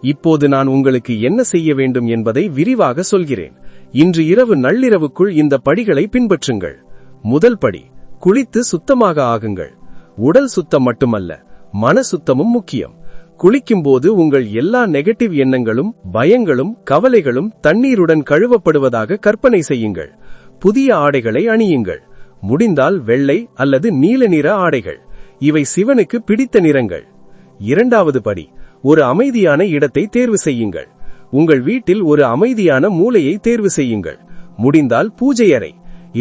இப்போது நான் உங்களுக்கு என்ன செய்ய வேண்டும் என்பதை விரிவாக சொல்கிறேன். இன்று இரவு நள்ளிரவுக்குள் இந்த படிகளை பின்பற்றுங்கள். முதல் படி, குளித்து சுத்தமாக ஆகுங்கள். உடல் சுத்தம் மட்டுமல்ல, மன சுத்தமும் முக்கியம். குளிக்கும்போது உங்கள் எல்லா நெகட்டிவ் எண்ணங்களும், பயங்களும், கவலைகளும் தண்ணீருடன் கழுவப்படுவதாக கற்பனை செய்யுங்கள். புதிய ஆடைகளை அணியுங்கள். முடிந்தால் வெள்ளை அல்லது நீல நிற ஆடைகள். இவை சிவனுக்கு பிடித்த நிறங்கள். 2வது படி, ஒரு அமைதியான இடத்தை தேர்வு செய்யுங்கள். உங்கள் வீட்டில் ஒரு அமைதியான மூலையை தேர்வு செய்யுங்கள். முடிந்தால் பூஜை அறை.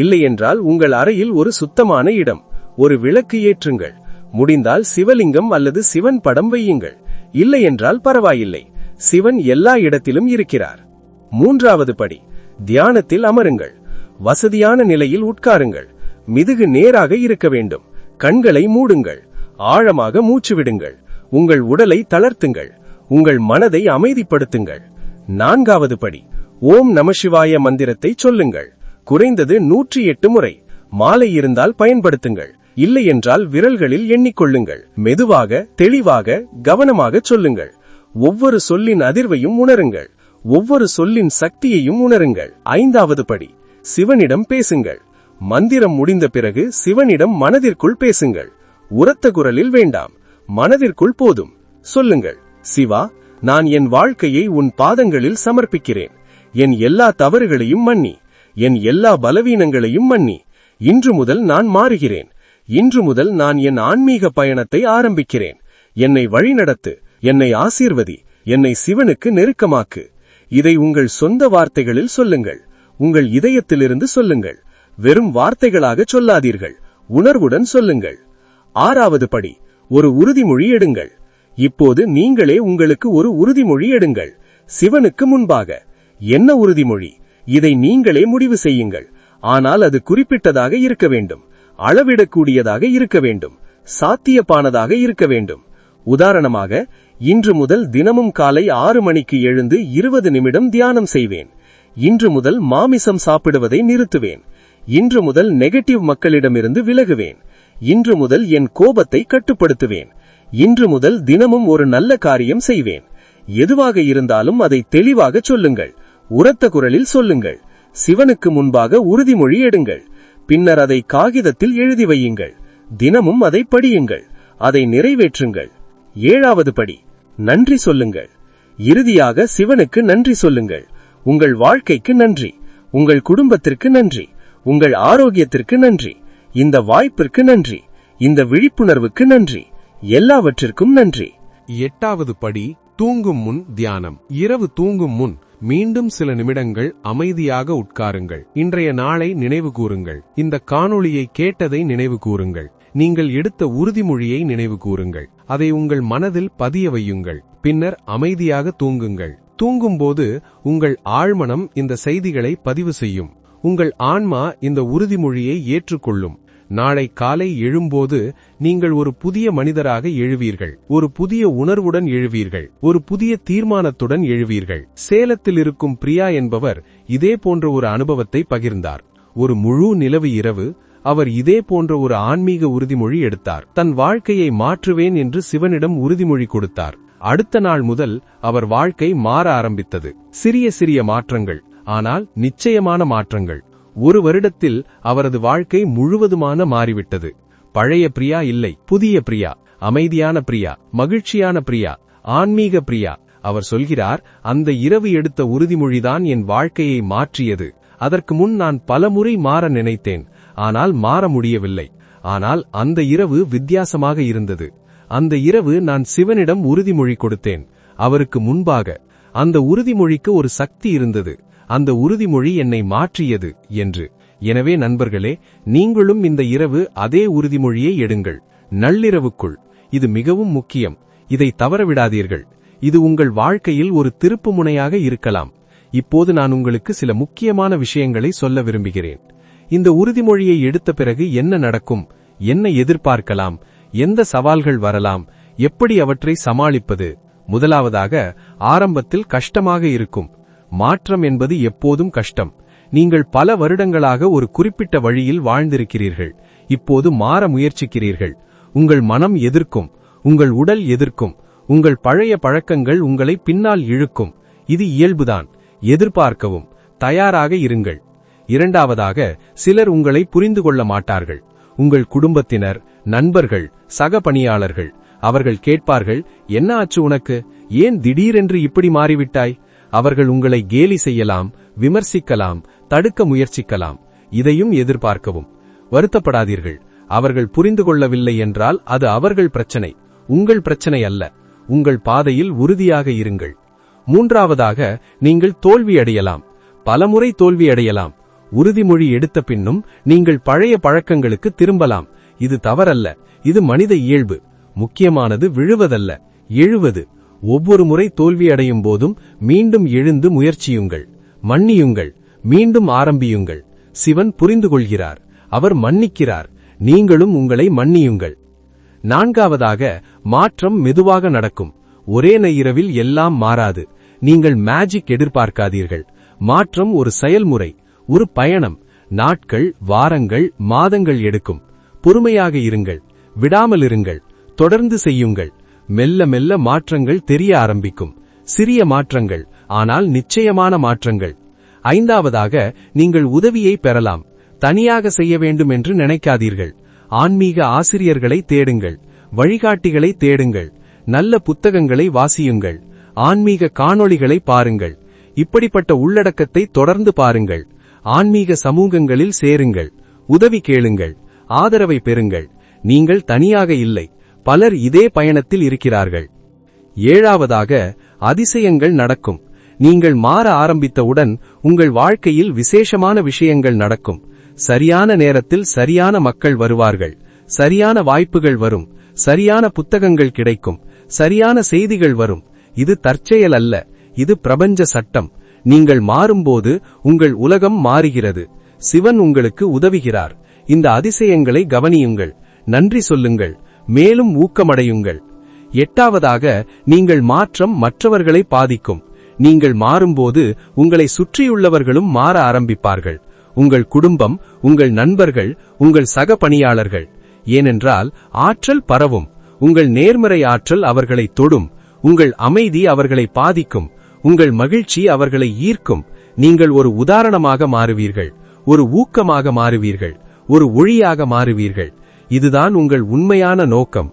இல்லையென்றால் உங்கள் அறையில் ஒரு சுத்தமான இடம். ஒரு விளக்கு ஏற்றுங்கள். முடிந்தால் சிவலிங்கம் அல்லது சிவன் படம் வையுங்கள். இல்லையென்றால் பரவாயில்லை, சிவன் எல்லா இடத்திலும் இருக்கிறார். 3வது படி, தியானத்தில் அமருங்கள். வசதியான நிலையில் உட்காருங்கள். மிதுகு நேராக இருக்க வேண்டும். கண்களை மூடுங்கள். ஆழமாக மூச்சு விடுங்கள். உங்கள் உடலை தளர்த்துங்கள். உங்கள் மனதை அமைதிப்படுத்துங்கள். 4வது படி, ஓம் நமசிவாய மந்திரத்தை சொல்லுங்கள். குறைந்தது 108 முறை. மாலை இருந்தால் பயன்படுத்துங்கள். இல்லையென்றால் விரல்களில் எண்ணிக்கொள்ளுங்கள். மெதுவாக, தெளிவாக, கவனமாக சொல்லுங்கள். ஒவ்வொரு சொல்லின் அதிர்வையும் உணருங்கள். ஒவ்வொரு சொல்லின் சக்தியையும் உணருங்கள். 5வது படி, சிவனிடம் பேசுங்கள். மந்திரம் முடிந்த பிறகு சிவனிடம் மனதிற்குள் பேசுங்கள். உரத்த குரலில் வேண்டாம், மனதிற்குள் போதும். சொல்லுங்கள், சிவா, நான் என் வாழ்க்கையை உன் பாதங்களில் சமர்ப்பிக்கிறேன். என் எல்லா தவறுகளையும் மன்னி. என் எல்லா பலவீனங்களையும் மன்னி. இன்று முதல் நான் மாறுகிறேன். இன்று முதல் நான் என் ஆன்மீக பயணத்தை ஆரம்பிக்கிறேன். என்னை வழிநடத்து. என்னை ஆசீர்வதி. என்னை சிவனுக்கு நெருக்கமாக்கு. இதை உங்கள் சொந்த வார்த்தைகளில் சொல்லுங்கள். உங்கள் இதயத்திலிருந்து சொல்லுங்கள். வெறும் வார்த்தைகளாக சொல்லாதீர்கள், உணர்வுடன் சொல்லுங்கள். 6வது படி, ஒரு உறுதிமொழி எடுங்கள். இப்போது நீங்களே உங்களுக்கு ஒரு உறுதிமொழி எடுங்கள். சிவனுக்கு முன்பாக. என்ன உறுதிமொழி? இதை நீங்களே முடிவு செய்யுங்கள். ஆனால் அது குறிப்பிட்டதாக இருக்க வேண்டும். அளவிடக்கூடியதாக இருக்க வேண்டும். சாத்தியப்பானதாக இருக்க வேண்டும். உதாரணமாக, இன்று முதல் தினமும் காலை 6 மணிக்கு எழுந்து 20 நிமிடம் தியானம் செய்வேன். இன்று முதல் மாமிசம் சாப்பிடுவதை நிறுத்துவேன். இன்று முதல் நெகட்டிவ் மக்களிடமிருந்து விலகுவேன். இன்று முதல் என் கோபத்தை கட்டுப்படுத்துவேன். இன்று முதல் தினமும் ஒரு நல்ல காரியம் செய்வேன். எதுவாக இருந்தாலும் அதை தெளிவாக சொல்லுங்கள். உரத்த குரலில் சொல்லுங்கள். சிவனுக்கு முன்பாக உறுதிமொழி எடுங்கள். பின்னர் அதை காகிதத்தில் எழுதி வையுங்கள். தினமும் அதை படியுங்கள். அதை நிறைவேற்றுங்கள். 7வது படி, நன்றி சொல்லுங்கள். இறுதியாக சிவனுக்கு நன்றி சொல்லுங்கள். உங்கள் வாழ்க்கைக்கு நன்றி. உங்கள் குடும்பத்திற்கு நன்றி. உங்கள் ஆரோக்கியத்திற்கு நன்றி, இந்த வாய்ப்பிற்கு நன்றி, இந்த விழிப்புணர்வுக்கு நன்றி, எல்லாவற்றிற்கும் நன்றி. 8வது படி, தூங்கும் முன் தியானம். இரவு தூங்கும் முன் மீண்டும் சில நிமிடங்கள் அமைதியாக உட்காருங்கள். இன்றைய நாளை நினைவு கூறுங்கள். இந்த காணொளியை கேட்டதை நினைவு கூறுங்கள். நீங்கள் எடுத்த உறுதிமொழியை நினைவு கூறுங்கள். அதை உங்கள் மனதில் பதிய வையுங்கள். பின்னர் அமைதியாக தூங்குங்கள். தூங்கும்போது உங்கள் ஆழ்மனம் இந்த செய்திகளை பதிவு செய்யும். உங்கள் ஆன்மா இந்த உறுதிமொழியை ஏற்றுக்கொள்ளும். நாளை காலை எழும்போது நீங்கள் ஒரு புதிய மனிதராக எழுவீர்கள். ஒரு புதிய உணர்வுடன் எழுவீர்கள். ஒரு புதிய தீர்மானத்துடன் எழுவீர்கள். சேலத்தில் இருக்கும் பிரியா என்பவர் இதே போன்ற ஒரு அனுபவத்தை பகிர்ந்தார். ஒரு முழு நிலவு இரவு அவர் இதே போன்ற ஒரு ஆன்மீக உறுதிமொழி எடுத்தார். தன் வாழ்க்கையை மாற்றுவேன் என்று சிவனிடம் உறுதிமொழி கொடுத்தார். அடுத்த நாள் முதல் அவர் வாழ்க்கை மாற ஆரம்பித்தது. சிறிய சிறிய மாற்றங்கள், ஆனால் நிச்சயமான மாற்றங்கள். ஒரு வருடத்தில் அவரது வாழ்க்கை முழுவதுமான மாறிவிட்டது. பழைய பிரியா இல்லை, புதிய பிரியா, அமைதியான பிரியா, மகிழ்ச்சியான பிரியா, ஆன்மீக பிரியா. அவர் சொல்கிறார், அந்த இரவு எடுத்த உறுதிமொழிதான் என் வாழ்க்கையை மாற்றியது. அதற்கு முன் நான் பலமுறை மாற நினைத்தேன், ஆனால் மாற முடியவில்லை. ஆனால் அந்த இரவு வித்தியாசமாக இருந்தது. அந்த இரவு நான் சிவனிடம் உறுதிமொழி கொடுத்தேன். அவருக்கு முன்பாக அந்த உறுதிமொழிக்கு ஒரு சக்தி இருந்தது. அந்த உறுதிமொழி என்னை மாற்றியது என்று. எனவே நண்பர்களே, நீங்களும் இந்த இரவு அதே உறுதிமொழியை எடுங்கள். நள்ளிரவுக்குள். இது மிகவும் முக்கியம். இதை தவறவிடாதீர்கள். இது உங்கள் வாழ்க்கையில் ஒரு திருப்பு முனையாக இருக்கலாம். இப்போது நான் உங்களுக்கு சில முக்கியமான விஷயங்களை சொல்ல விரும்புகிறேன். இந்த உறுதிமொழியை எடுத்த பிறகு என்ன நடக்கும், என்ன எதிர்பார்க்கலாம், எந்த சவால்கள் வரலாம், எப்படி அவற்றை சமாளிப்பது? முதலாவதாக, ஆரம்பத்தில் கஷ்டமாக இருக்கும். மாற்றம் என்பது எப்போதும் கஷ்டம். நீங்கள் பல வருடங்களாக ஒரு குறிப்பிட்ட வழியில் வாழ்ந்திருக்கிறீர்கள். இப்போது மாற முயற்சிக்கிறீர்கள். உங்கள் மனம் எதிர்க்கும், உங்கள் உடல் எதிர்க்கும், உங்கள் பழைய பழக்கங்கள் உங்களை பின்னால் இழுக்கும். இது இயல்புதான். எதிர்பார்க்கவும், தயாராக இருங்கள். இரண்டாவதாக, சிலர் உங்களை புரிந்து கொள்ள மாட்டார்கள். உங்கள் குடும்பத்தினர், நண்பர்கள், சக பணியாளர்கள். அவர்கள் கேட்பார்கள், என்ன ஆச்சு உனக்கு, ஏன் திடீரென்று இப்படி மாறிவிட்டாய்? அவர்கள் உங்களை கேலி செய்யலாம், விமர்சிக்கலாம், தடுக்க முயற்சிக்கலாம். இதையும் எதிர்பார்க்கவும். வருத்தப்படாதீர்கள். அவர்கள் புரிந்து கொள்ளவில்லை என்றால் அது அவர்கள் பிரச்சனை, உங்கள் பிரச்சனை அல்ல. உங்கள் பாதையில் உறுதியாக இருங்கள். மூன்றாவதாக, நீங்கள் தோல்வியடையலாம். பலமுறை தோல்வியடையலாம். உறுதிமொழி எடுத்த பின்னும் நீங்கள் பழைய பழக்கங்களுக்கு திரும்பலாம். இது தவறல்ல, இது மனித இயல்பு. முக்கியமானது விழுவதல்ல, எழுவது. ஒவ்வொரு முறை தோல்வியடையும் போதும் மீண்டும் எழுந்து முயற்சியுங்கள். மன்னியுங்கள், மீண்டும் ஆரம்பியுங்கள். சிவன் புரிந்து கொள்கிறார், அவர் மன்னிக்கிறார். நீங்களும் உங்களை மன்னியுங்கள். நான்காவதாக, மாற்றம் மெதுவாக நடக்கும். ஒரே இரவில் எல்லாம் மாறாது. நீங்கள் மேஜிக் எதிர்பார்க்காதீர்கள். மாற்றம் ஒரு செயல்முறை, ஒரு பயணம். நாட்கள், வாரங்கள், மாதங்கள் எடுக்கும். பொறுமையாக இருங்கள், விடாமல் இருங்கள், தொடர்ந்து செய்யுங்கள். மெல்ல மெல்ல மாற்றங்கள் தெரிய ஆரம்பிக்கும். சிறிய மாற்றங்கள், ஆனால் நிச்சயமான மாற்றங்கள். ஐந்தாவதாக, நீங்கள் உதவியை பெறலாம். தனியாக செய்ய வேண்டும் என்று நினைக்காதீர்கள். ஆன்மீக ஆசிரியர்களை தேடுங்கள், வழிகாட்டிகளை தேடுங்கள், நல்ல புத்தகங்களை வாசியுங்கள், ஆன்மீக காணொளிகளை பாருங்கள். இப்படிப்பட்ட உள்ளடக்கத்தை தொடர்ந்து பாருங்கள். ஆன்மீக சமூகங்களில் சேருங்கள், உதவி கேளுங்கள், ஆதரவை பெறுங்கள். நீங்கள் தனியாக இல்லை, பலர் இதே பயணத்தில் இருக்கிறார்கள். ஏழாவதாக, அதிசயங்கள் நடக்கும். நீங்கள் மாற ஆரம்பித்தவுடன் உங்கள் வாழ்க்கையில் விசேஷமான விஷயங்கள் நடக்கும். சரியான நேரத்தில் சரியான மக்கள் வருவார்கள். சரியான வாய்ப்புகள் வரும். சரியான புத்தகங்கள் கிடைக்கும். சரியான செய்திகள் வரும். இது தற்செயல் அல்ல, இது பிரபஞ்ச சட்டம். நீங்கள் மாறும்போது உங்கள் உலகம் மாறுகிறது. சிவன் உங்களுக்கு உதவுகிறார். இந்த அதிசயங்களை கவனியுங்கள், நன்றி சொல்லுங்கள், மேலும் ஊக்கமடையுங்கள். எட்டாவதாக, நீங்கள் மாற்றம் மற்றவர்களை பாதிக்கும். நீங்கள் மாறும்போது உங்களை சுற்றியுள்ளவர்களும் மாற ஆரம்பிப்பார்கள். உங்கள் குடும்பம், உங்கள் நண்பர்கள், உங்கள் சக பணியாளர்கள். ஏனென்றால் ஆற்றல் பரவும். உங்கள் நேர்மறை ஆற்றல் அவர்களை தொடும். உங்கள் அமைதி அவர்களை பாதிக்கும். உங்கள் மகிழ்ச்சி அவர்களை ஈர்க்கும். நீங்கள் ஒரு உதாரணமாக மாறுவீர்கள், ஒரு ஊக்கமாக மாறுவீர்கள், ஒரு ஒளியாக மாறுவீர்கள். இதுதான் உங்கள் உண்மையான நோக்கம்.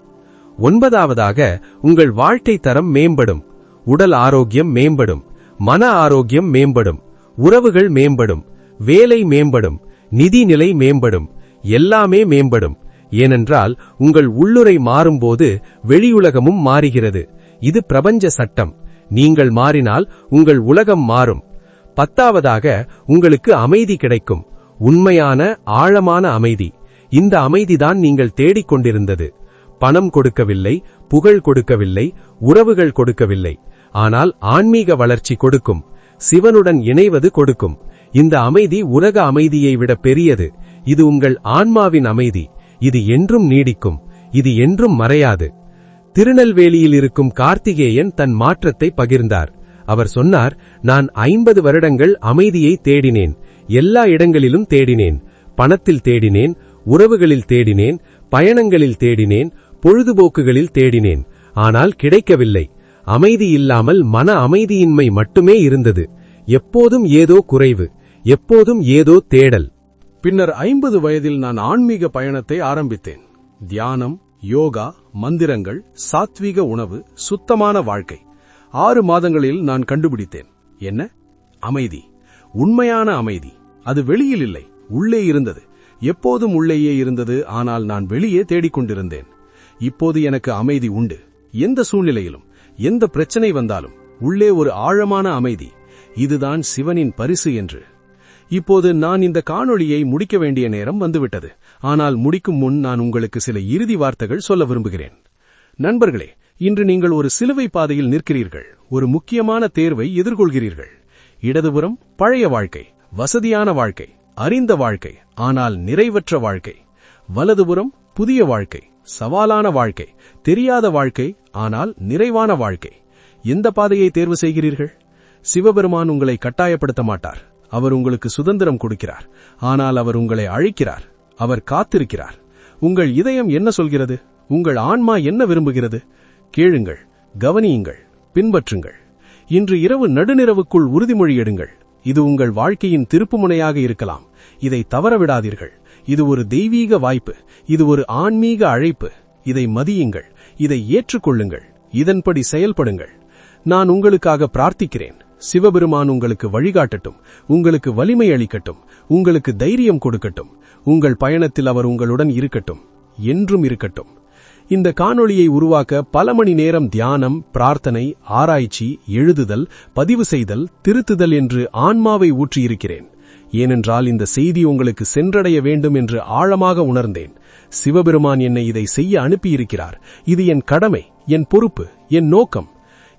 ஒன்பதாவதாக, உங்கள் வாழ்க்கை தரம் மேம்படும். உடல் ஆரோக்கியம் மேம்படும், மன ஆரோக்கியம் மேம்படும், உறவுகள் மேம்படும், வேலை மேம்படும். நிதிநிலை மேம்படும், எல்லாமே மேம்படும். ஏனென்றால் உங்கள் உள்ளுரை மாறும்போது வெளியுலகமும் மாறுகிறது. இது பிரபஞ்ச சட்டம். நீங்கள் மாறினால் உங்கள் உலகம் மாறும். 10ஆவதாக உங்களுக்கு அமைதி கிடைக்கும். உண்மையான ஆழமான அமைதி. இந்த அமைதிதான் நீங்கள் தேடிக்கொண்டிருந்தது. பணம் கொடுக்கவில்லை, புகழ் கொடுக்கவில்லை, உறவுகள் கொடுக்கவில்லை. ஆனால் ஆன்மீக வளர்ச்சி கொடுக்கும். சிவனுடன் இணைவது கொடுக்கும். இந்த அமைதி உலக அமைதியை விட பெரியது. இது உங்கள் ஆன்மாவின் அமைதி. இது என்றும் நீடிக்கும். இது என்றும் மறையாது. திருநெல்வேலியில் இருக்கும் கார்த்திகேயன் தன் மாற்றத்தை பகிர்ந்தார். அவர் சொன்னார், நான் 50 வருடங்கள் அமைதியை தேடினேன். எல்லா இடங்களிலும் தேடினேன். பணத்தில் தேடினேன், உறவுகளில் தேடினேன், பயணங்களில் தேடினேன், பொழுதுபோக்குகளில் தேடினேன். ஆனால் கிடைக்கவில்லை. அமைதி இல்லாமல் மன அமைதியின்மை மட்டுமே இருந்தது. எப்போதும் ஏதோ குறைவு, எப்போதும் ஏதோ தேடல். பின்னர் 50 வயதில் நான் ஆன்மீக பயணத்தை ஆரம்பித்தேன். தியானம், யோகா, மந்திரங்கள், சாத்வீக உணவு, சுத்தமான வாழ்க்கை. 6 மாதங்களில் நான் கண்டுபிடித்தேன். என்ன? அமைதி. உண்மையான அமைதி. அது வெளியில் இல்லை, உள்ளே இருந்தது. எப்போதும் உள்ளேயே இருந்தது. ஆனால் நான் வெளியே தேடிக்கொண்டிருந்தேன். இப்போது எனக்கு அமைதி உண்டு. எந்த சூழ்நிலையிலும், எந்த பிரச்சனை வந்தாலும் உள்ளே ஒரு ஆழமான அமைதி. இதுதான் சிவனின் பரிசு என்று. இப்போது நான் இந்த காணொளியை முடிக்க வேண்டிய நேரம் வந்துவிட்டது. ஆனால் முடிக்கும் முன் நான் உங்களுக்கு சில இறுதி வார்த்தைகள் சொல்ல விரும்புகிறேன். நண்பர்களே, இன்று நீங்கள் ஒரு சிலுவை பாதையில் நிற்கிறீர்கள். ஒரு முக்கியமான தேர்வை எதிர்கொள்கிறீர்கள். இடதுபுறம் பழைய வாழ்க்கை, வசதியான வாழ்க்கை, அறிந்த வாழ்க்கை, ஆனால் நிறைவற்ற வாழ்க்கை. வலதுபுறம் புதிய வாழ்க்கை, சவாலான வாழ்க்கை, தெரியாத வாழ்க்கை, ஆனால் நிறைவான வாழ்க்கை. எந்த பாதையை தேர்வு செய்கிறீர்கள்? சிவபெருமான் உங்களை கட்டாயப்படுத்த மாட்டார். அவர் உங்களுக்கு சுதந்திரம் கொடுக்கிறார். ஆனால் அவர் உங்களை அழைக்கிறார். அவர் காத்திருக்கிறார். உங்கள் இதயம் என்ன சொல்கிறது? உங்கள் ஆன்மா என்ன விரும்புகிறது? கேளுங்கள், கவனியுங்கள், பின்பற்றுங்கள். இன்று இரவு நடுநிரவுக்குள் உறுதிமொழி எடுங்கள். இது உங்கள் வாழ்க்கையின் திருப்புமுனையாக இருக்கலாம். இதை தவறவிடாதீர்கள். இது ஒரு தெய்வீக வாய்ப்பு. இது ஒரு ஆன்மீக அழைப்பு. இதை மதியுங்கள். இதை ஏற்றுக்கொள்ளுங்கள். இதன்படி செயல்படுங்கள். நான் உங்களுக்காக பிரார்த்திக்கிறேன். சிவபெருமான் உங்களுக்கு வழிகாட்டட்டும், உங்களுக்கு வலிமை அளிக்கட்டும், உங்களுக்கு தைரியம் கொடுக்கட்டும். உங்கள் பயணத்தில் அவர் உங்களுடன் இருக்கட்டும், என்றும் இருக்கட்டும். இந்த காணொளியை உருவாக்க பல மணி நேரம் தியானம், பிரார்த்தனை, ஆராய்ச்சி, எழுதுதல், பதிவு செய்தல், திருத்துதல் என்று ஆன்மாவை ஊற்றியிருக்கிறேன். ஏனென்றால் இந்த செய்தி உங்களுக்கு சென்றடைய வேண்டும் என்று ஆழமாக உணர்ந்தேன். சிவபெருமான் என்னை இதை செய்ய அனுப்பியிருக்கிறார். இது என் கடமை, என் பொறுப்பு, என் நோக்கம்.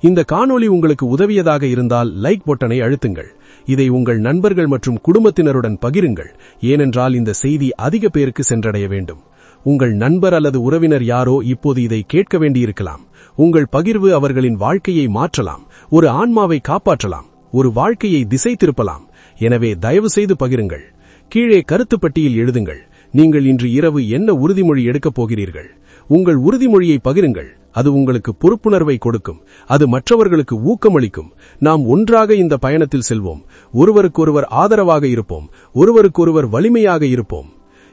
இந்த காணொளி உங்களுக்கு உதவியதாக இருந்தால் லைக் பட்டனை அழுத்துங்கள். இதை உங்கள் நண்பர்கள் மற்றும் குடும்பத்தினருடன் பகிருங்கள். ஏனென்றால் இந்த செய்தி அதிக பேருக்கு சென்றடைய வேண்டும். உங்கள் நண்பர் அல்லது உறவினர் யாரோ இப்போது இதை கேட்க வேண்டியிருக்கலாம். உங்கள் பகிர்வு அவர்களின் வாழ்க்கையை மாற்றலாம், ஒரு ஆன்மாவை காப்பாற்றலாம், ஒரு வாழ்க்கையை திசை திருப்பலாம். எனவே தயவு செய்து பகிருங்கள். கீழே கருத்துப்பட்டியில் எழுதுங்கள். நீங்கள் இன்று இரவு என்ன உறுதிமொழி எடுக்கப் போகிறீர்கள்? உங்கள் உறுதிமொழியை பகிருங்கள். அது உங்களுக்கு பொறுப்புணர்வை கொடுக்கும். அது மற்றவர்களுக்கு ஊக்கமளிக்கும். நாம் ஒன்றாக இந்த பயணத்தில் செல்வோம். ஒருவருக்கொருவர் ஆதரவாக இருப்போம். ஒருவருக்கொருவர் வலிமையாக இருப்போம்.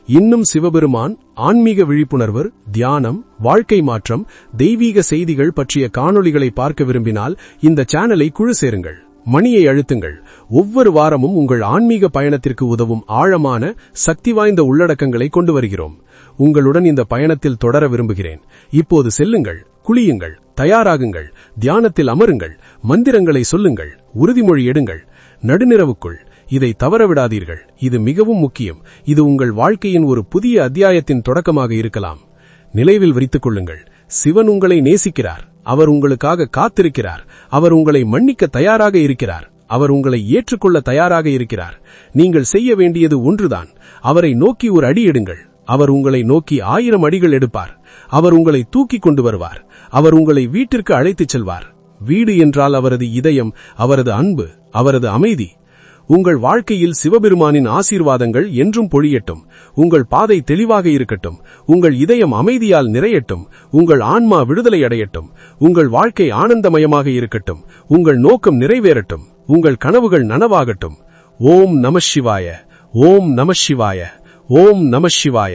இன்னும் சிவபெருமான், ஆன்மீக விழிப்புணர்வு, தியானம், வாழ்க்கை மாற்றம், தெய்வீக செய்திகள் பற்றிய காணொளிகளை பார்க்க விரும்பினால் இந்த சேனலை குழு சேருங்கள். மணியை அழுத்துங்கள். ஒவ்வொரு வாரமும் உங்கள் ஆன்மீக பயணத்திற்கு உதவும் ஆழமான, சக்தி வாய்ந்த உள்ளடக்கங்களை கொண்டு வருகிறோம். உங்களுடன் இந்த பயணத்தில் தொடர விரும்புகிறேன். இப்போது செல்லுங்கள், குளியுங்கள், தயாராகுங்கள், தியானத்தில் அமருங்கள், மந்திரங்களை சொல்லுங்கள், உறுதிமொழி எடுங்கள். நடுநிரவுக்குள் இதை தவறவிடாதீர்கள். இது மிகவும் முக்கியம். இது உங்கள் வாழ்க்கையின் ஒரு புதிய அத்தியாயத்தின் தொடக்கமாக இருக்கலாம். நினைவில் வைத்துக் கொள்ளுங்கள், சிவன் உங்களை நேசிக்கிறார். அவர் உங்களுக்காக காத்திருக்கிறார். அவர் உங்களை மன்னிக்க தயாராக இருக்கிறார். அவர் உங்களை ஏற்றுக்கொள்ள தயாராக இருக்கிறார். நீங்கள் செய்ய வேண்டியது ஒன்றுதான். அவரை நோக்கி ஒரு அடி எடுங்கள். அவர் உங்களை நோக்கி 1000 அடிகள் எடுப்பார். அவர் உங்களை தூக்கி கொண்டு வருவார். அவர் உங்களை வீட்டிற்கு அழைத்துச் செல்வார். வீடு என்றால் அவரது இதயம், அவரது அன்பு, அவரது அமைதி. உங்கள் வாழ்க்கையில் சிவபெருமானின் ஆசீர்வாதங்கள் என்றும் பொழியட்டும். உங்கள் பாதை தெளிவாக இருக்கட்டும். உங்கள் இதயம் அமைதியால் நிறையட்டும். உங்கள் ஆன்மா விடுதலை அடையட்டும். உங்கள் வாழ்க்கை ஆனந்தமயமாக இருக்கட்டும். உங்கள் நோக்கம் நிறைவேறட்டும். உங்கள் கனவுகள் நனவாகட்டும். ஓம் நம சிவாய. ஓம் நம சிவாய. ஓம் நம சிவாய.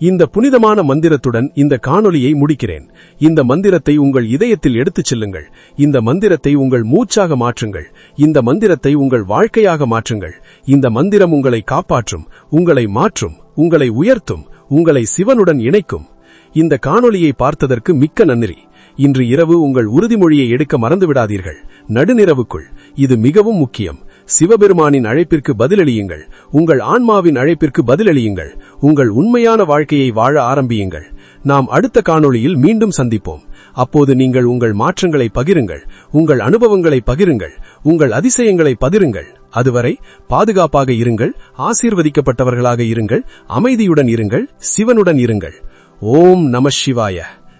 இந்த புனிதமான மந்திரத்துடன் இந்த காணொளியை முடிக்கிறேன். இந்த மந்திரத்தை உங்கள் இதயத்தில் எடுத்துச் செல்லுங்கள். இந்த மந்திரத்தை உங்கள் மூச்சாக மாற்றுங்கள். இந்த மந்திரத்தை உங்கள் வாழ்க்கையாக மாற்றுங்கள். இந்த மந்திரம் உங்களை காப்பாற்றும், உங்களை மாற்றும், உங்களை உயர்த்தும், உங்களை சிவனுடன் இணைக்கும். இந்த காணொளியை பார்த்ததற்கு மிக்க நன்றி. இன்று இரவு உங்கள் உறுதிமொழியை எடுக்க மறந்துவிடாதீர்கள். நடுநிரவுக்குள் இது மிகவும் முக்கியம். சிவபெருமானின் அழைப்பிற்கு பதிலளியுங்கள். உங்கள் ஆன்மாவின் அழைப்பிற்கு பதிலளியுங்கள். உங்கள் உண்மையான வாழ்க்கையை வாழ ஆரம்பியுங்கள். நாம் அடுத்த காணொளியில் மீண்டும் சந்திப்போம். அப்போது நீங்கள் உங்கள் மாற்றங்களை பகிருங்கள், உங்கள் அனுபவங்களை பகிருங்கள், உங்கள் அதிசயங்களை பகிருங்கள். அதுவரை பாதுகாப்பாக இருங்கள், ஆசீர்வதிக்கப்பட்டவர்களாக இருங்கள், அமைதியுடன் இருங்கள், சிவனுடன் இருங்கள். ஓம் நம சிவாய.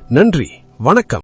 நன்றி, வணக்கம்.